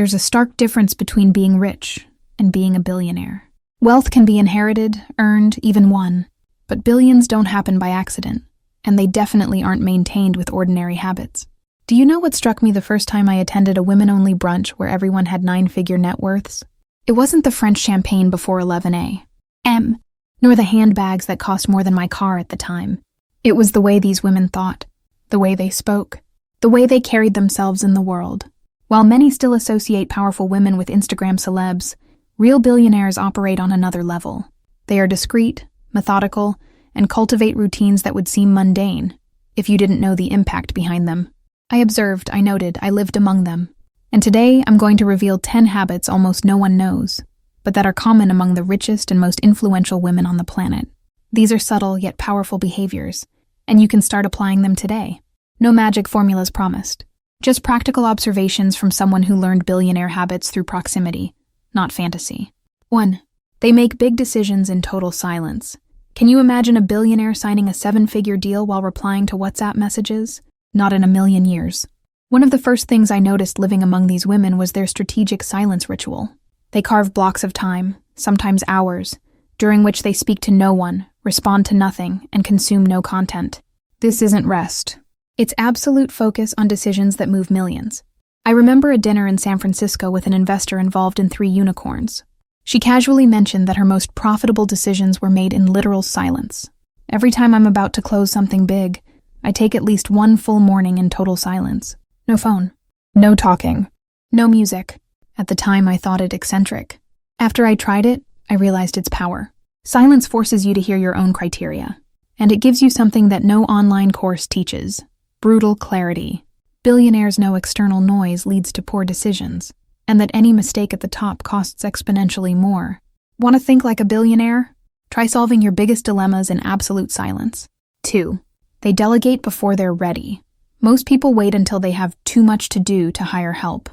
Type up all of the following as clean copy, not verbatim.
There's a stark difference between being rich and being a billionaire. Wealth can be inherited, earned, even won, but billions don't happen by accident, and they definitely aren't maintained with ordinary habits. Do you know what struck me the first time I attended a women-only brunch where everyone had 9-figure net worths? It wasn't the French champagne before 11 a.m., nor the handbags that cost more than my car at the time. It was the way these women thought, the way they spoke, the way they carried themselves in the world. While many still associate powerful women with Instagram celebs, real billionaires operate on another level. They are discreet, methodical, and cultivate routines that would seem mundane if you didn't know the impact behind them. I observed, I noted, I lived among them. And today I'm going to reveal 10 habits almost no one knows, but that are common among the richest and most influential women on the planet. These are subtle yet powerful behaviors, and you can start applying them today. No magic formulas promised. Just practical observations from someone who learned billionaire habits through proximity, not fantasy. 1. They make big decisions in total silence. Can you imagine a billionaire signing a 7-figure deal while replying to WhatsApp messages? Not in a million years. One of the first things I noticed living among these women was their strategic silence ritual. They carve blocks of time, sometimes hours, during which they speak to no one, respond to nothing, and consume no content. This isn't rest. It's absolute focus on decisions that move millions. I remember a dinner in San Francisco with an investor involved in 3 unicorns. She casually mentioned that her most profitable decisions were made in literal silence. Every time I'm about to close something big, I take at least 1 full morning in total silence. No phone. No talking. No music. At the time, I thought it eccentric. After I tried it, I realized its power. Silence forces you to hear your own criteria, and it gives you something that no online course teaches: brutal clarity. Billionaires know external noise leads to poor decisions, and that any mistake at the top costs exponentially more. Want to think like a billionaire? Try solving your biggest dilemmas in absolute silence. 2. They delegate before they're ready. Most people wait until they have too much to do to hire help.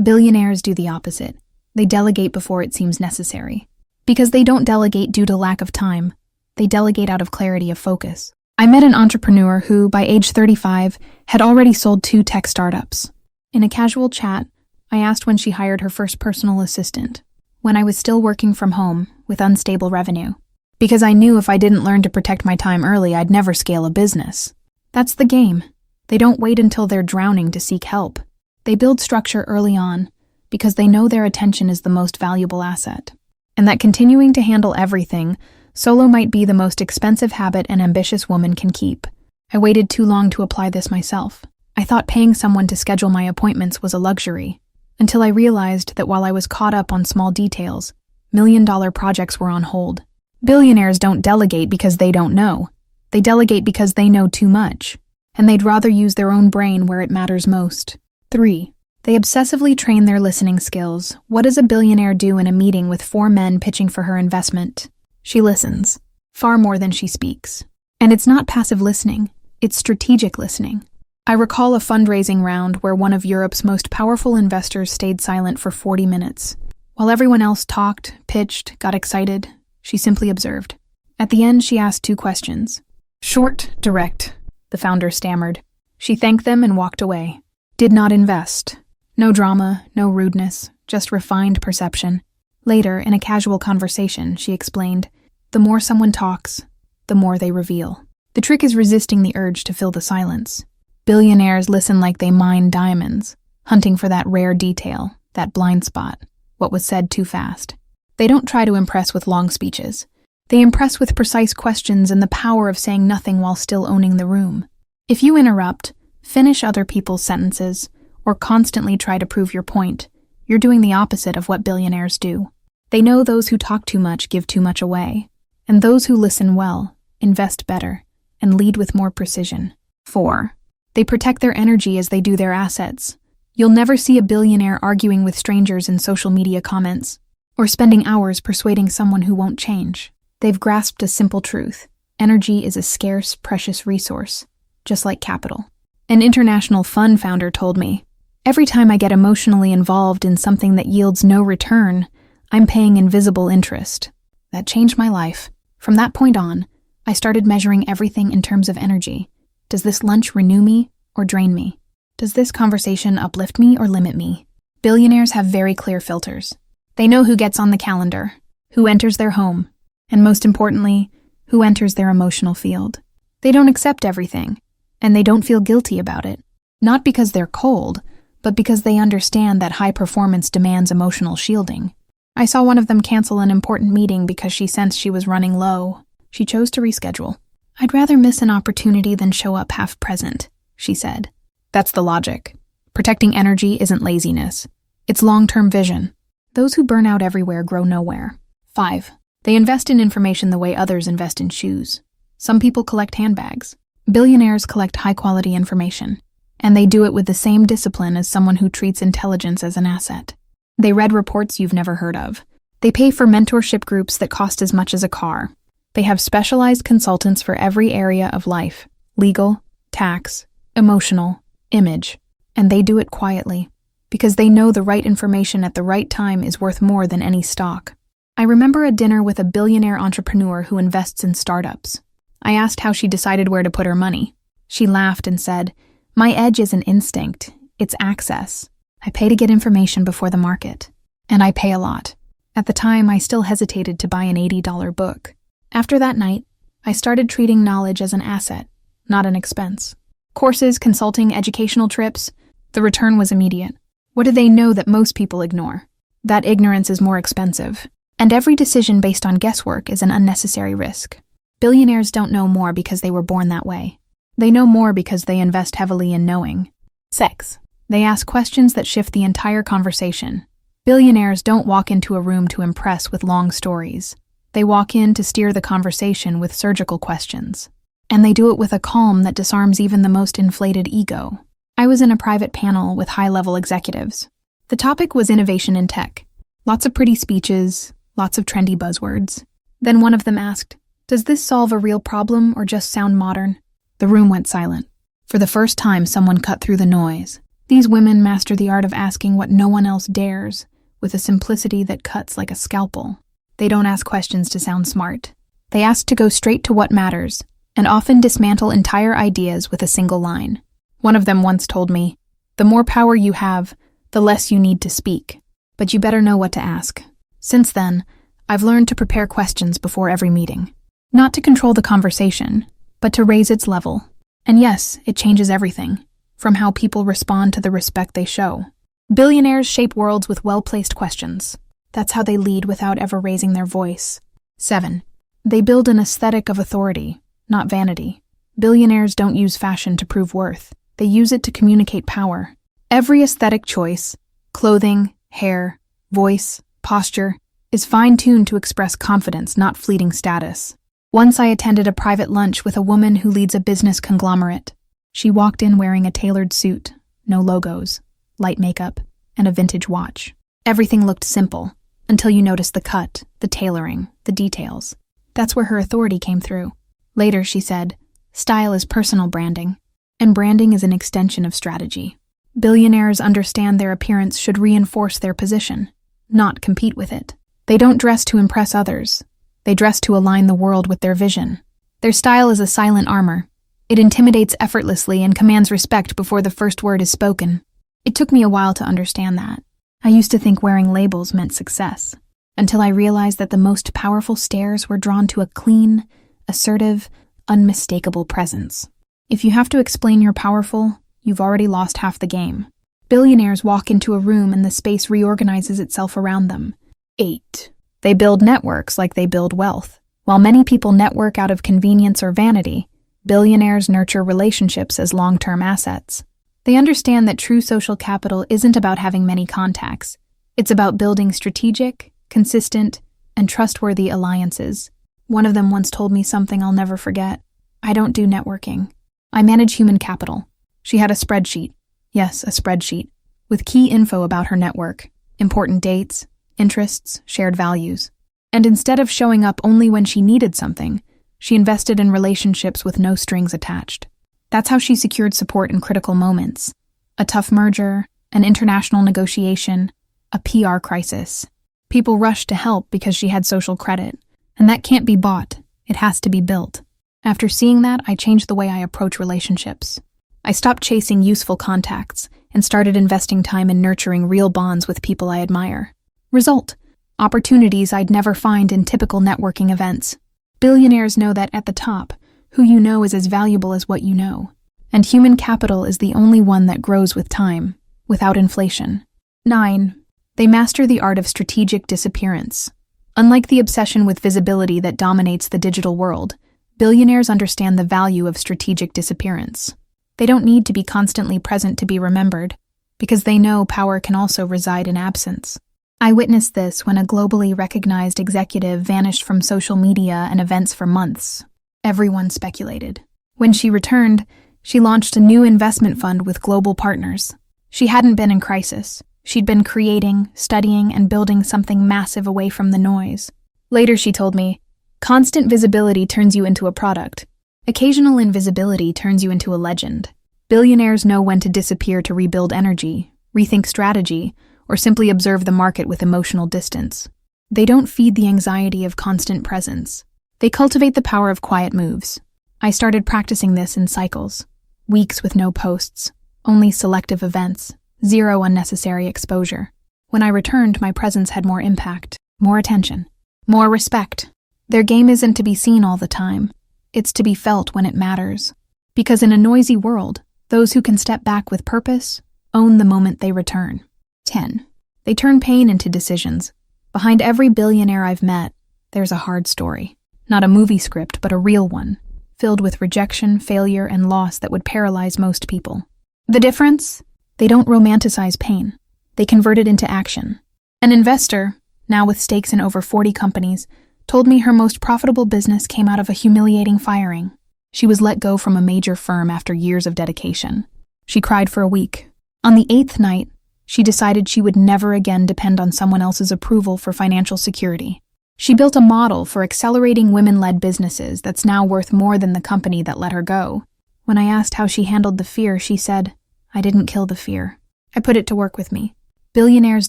Billionaires do the opposite. They delegate before it seems necessary. Because they don't delegate due to lack of time, they delegate out of clarity of focus. I met an entrepreneur who, by age 35, had already sold 2 tech startups. In a casual chat, I asked when she hired her first personal assistant, when I was still working from home with unstable revenue. Because I knew if I didn't learn to protect my time early, I'd never scale a business. That's the game. They don't wait until they're drowning to seek help. They build structure early on because they know their attention is the most valuable asset. And that continuing to handle everything, solo might be the most expensive habit an ambitious woman can keep. I waited too long to apply this myself. I thought paying someone to schedule my appointments was a luxury, until I realized that while I was caught up on small details, million-dollar projects were on hold. Billionaires don't delegate because they don't know. They delegate because they know too much, and they'd rather use their own brain where it matters most. 3. They obsessively train their listening skills. What does a billionaire do in a meeting with 4 men pitching for her investment? She listens, far more than she speaks. And it's not passive listening, it's strategic listening. I recall a fundraising round where one of Europe's most powerful investors stayed silent for 40 minutes. While everyone else talked, pitched, got excited, she simply observed. At the end, she asked 2 questions. Short, direct, the founder stammered. She thanked them and walked away. Did not invest. No drama, no rudeness, just refined perception. Later, in a casual conversation, she explained, the more someone talks, the more they reveal. The trick is resisting the urge to fill the silence. Billionaires listen like they mine diamonds, hunting for that rare detail, that blind spot, what was said too fast. They don't try to impress with long speeches. They impress with precise questions and the power of saying nothing while still owning the room. If you interrupt, finish other people's sentences, or constantly try to prove your point, you're doing the opposite of what billionaires do. They know those who talk too much give too much away, and those who listen well, invest better, and lead with more precision. 4. They protect their energy as they do their assets. You'll never see a billionaire arguing with strangers in social media comments, or spending hours persuading someone who won't change. They've grasped a simple truth. Energy is a scarce, precious resource, just like capital. An international fund founder told me, every time I get emotionally involved in something that yields no return, I'm paying invisible interest. That changed my life. From that point on, I started measuring everything in terms of energy. Does this lunch renew me or drain me? Does this conversation uplift me or limit me? Billionaires have very clear filters. They know who gets on the calendar, who enters their home, and most importantly, who enters their emotional field. They don't accept everything, and they don't feel guilty about it. Not because they're cold, but because they understand that high performance demands emotional shielding. I saw one of them cancel an important meeting because she sensed she was running low. She chose to reschedule. "I'd rather miss an opportunity than show up half present," she said. That's the logic. Protecting energy isn't laziness. It's long-term vision. Those who burn out everywhere grow nowhere. 5. They invest in information the way others invest in shoes. Some people collect handbags. Billionaires collect high-quality information, and they do it with the same discipline as someone who treats intelligence as an asset. They read reports you've never heard of. They pay for mentorship groups that cost as much as a car. They have specialized consultants for every area of life: legal, tax, emotional, image. And they do it quietly, because they know the right information at the right time is worth more than any stock. I remember a dinner with a billionaire entrepreneur who invests in startups. I asked how she decided where to put her money. She laughed and said, "My edge isn't instinct, it's access. I pay to get information before the market. And I pay a lot." At the time, I still hesitated to buy an $80 book. After that night, I started treating knowledge as an asset, not an expense. Courses, consulting, educational trips, the return was immediate. What do they know that most people ignore? That ignorance is more expensive, and every decision based on guesswork is an unnecessary risk. Billionaires don't know more because they were born that way. They know more because they invest heavily in knowing. 6. They ask questions that shift the entire conversation. Billionaires don't walk into a room to impress with long stories. They walk in to steer the conversation with surgical questions. And they do it with a calm that disarms even the most inflated ego. I was in a private panel with high-level executives. The topic was innovation in tech. Lots of pretty speeches, lots of trendy buzzwords. Then one of them asked, "Does this solve a real problem or just sound modern?" The room went silent. For the first time, someone cut through the noise. These women master the art of asking what no one else dares, with a simplicity that cuts like a scalpel. They don't ask questions to sound smart. They ask to go straight to what matters, and often dismantle entire ideas with a single line. One of them once told me, "The more power you have, the less you need to speak, but you better know what to ask." Since then, I've learned to prepare questions before every meeting. Not to control the conversation, but to raise its level. And yes, it changes everything, from how people respond to the respect they show. Billionaires shape worlds with well-placed questions. That's how they lead without ever raising their voice. 7. They build an aesthetic of authority, not vanity. Billionaires don't use fashion to prove worth. They use it to communicate power. Every aesthetic choice, clothing, hair, voice, posture, is fine-tuned to express confidence, not fleeting status. Once I attended a private lunch with a woman who leads a business conglomerate. She walked in wearing a tailored suit, no logos, light makeup, and a vintage watch. Everything looked simple, until you noticed the cut, the tailoring, the details. That's where her authority came through. Later, she said, "Style is personal branding, and branding is an extension of strategy." Billionaires understand their appearance should reinforce their position, not compete with it. They don't dress to impress others. They dress to align the world with their vision. Their style is a silent armor. It intimidates effortlessly and commands respect before the first word is spoken. It took me a while to understand that. I used to think wearing labels meant success, until I realized that the most powerful stares were drawn to a clean, assertive, unmistakable presence. If you have to explain you're powerful, you've already lost half the game. Billionaires walk into a room and the space reorganizes itself around them. 8. They build networks like they build wealth. While many people network out of convenience or vanity, billionaires nurture relationships as long-term assets. They understand that true social capital isn't about having many contacts. It's about building strategic, consistent, and trustworthy alliances. One of them once told me something I'll never forget. "I don't do networking. I manage human capital." She had a spreadsheet. Yes, a spreadsheet. With key info about her network, important dates, interests, shared values. And instead of showing up only when she needed something, she invested in relationships with no strings attached. That's how she secured support in critical moments. A tough merger, an international negotiation, a PR crisis. People rushed to help because she had social credit, and that can't be bought. It has to be built. After seeing that, I changed the way I approach relationships. I stopped chasing useful contacts and started investing time in nurturing real bonds with people I admire. Result: opportunities I'd never find in typical networking events. Billionaires know that at the top, who you know is as valuable as what you know. And human capital is the only one that grows with time, without inflation. 9. They master the art of strategic disappearance. Unlike the obsession with visibility that dominates the digital world, billionaires understand the value of strategic disappearance. They don't need to be constantly present to be remembered, because they know power can also reside in absence. I witnessed this when a globally recognized executive vanished from social media and events for months. Everyone speculated. When she returned, she launched a new investment fund with global partners. She hadn't been in crisis. She'd been creating, studying, and building something massive away from the noise. Later, she told me, "Constant visibility turns you into a product. Occasional invisibility turns you into a legend." Billionaires know when to disappear to rebuild energy, rethink strategy, or simply observe the market with emotional distance. They don't feed the anxiety of constant presence. They cultivate the power of quiet moves. I started practicing this in cycles. Weeks with no posts, only selective events, zero unnecessary exposure. When I returned, my presence had more impact, more attention, more respect. Their game isn't to be seen all the time. It's to be felt when it matters. Because in a noisy world, those who can step back with purpose own the moment they return. 10. They turn pain into decisions. Behind every billionaire I've met, there's a hard story. Not a movie script, but a real one, filled with rejection, failure, and loss that would paralyze most people. The difference? They don't romanticize pain. They convert it into action. An investor, now with stakes in over 40 companies, told me her most profitable business came out of a humiliating firing. She was let go from a major firm after years of dedication. She cried for a week. On the 8th night, she decided she would never again depend on someone else's approval for financial security. She built a model for accelerating women-led businesses that's now worth more than the company that let her go. When I asked how she handled the fear, she said, "I didn't kill the fear. I put it to work with me." Billionaires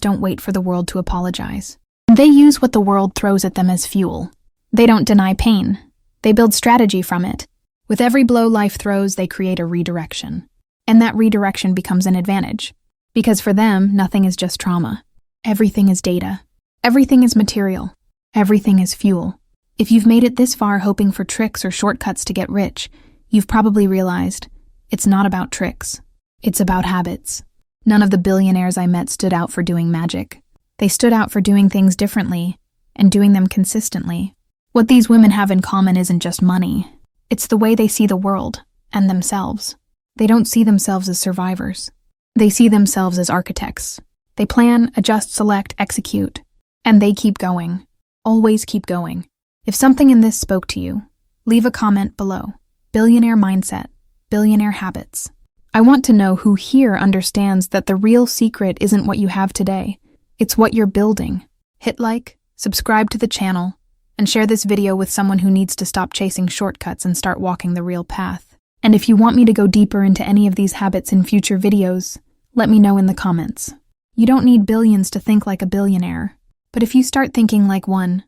don't wait for the world to apologize. They use what the world throws at them as fuel. They don't deny pain. They build strategy from it. With every blow life throws, they create a redirection. And that redirection becomes an advantage. Because for them, nothing is just trauma. Everything is data. Everything is material. Everything is fuel. If you've made it this far hoping for tricks or shortcuts to get rich, you've probably realized it's not about tricks. It's about habits. None of the billionaires I met stood out for doing magic. They stood out for doing things differently and doing them consistently. What these women have in common isn't just money. It's the way they see the world and themselves. They don't see themselves as survivors. They see themselves as architects. They plan, adjust, select, execute, and they keep going. Always keep going. If something in this spoke to you, leave a comment below. Billionaire mindset, billionaire habits. I want to know who here understands that the real secret isn't what you have today. It's what you're building. Hit like, subscribe to the channel, and share this video with someone who needs to stop chasing shortcuts and start walking the real path. And if you want me to go deeper into any of these habits in future videos, let me know in the comments. You don't need billions to think like a billionaire. But if you start thinking like one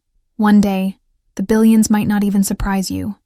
day, the billions might not even surprise you.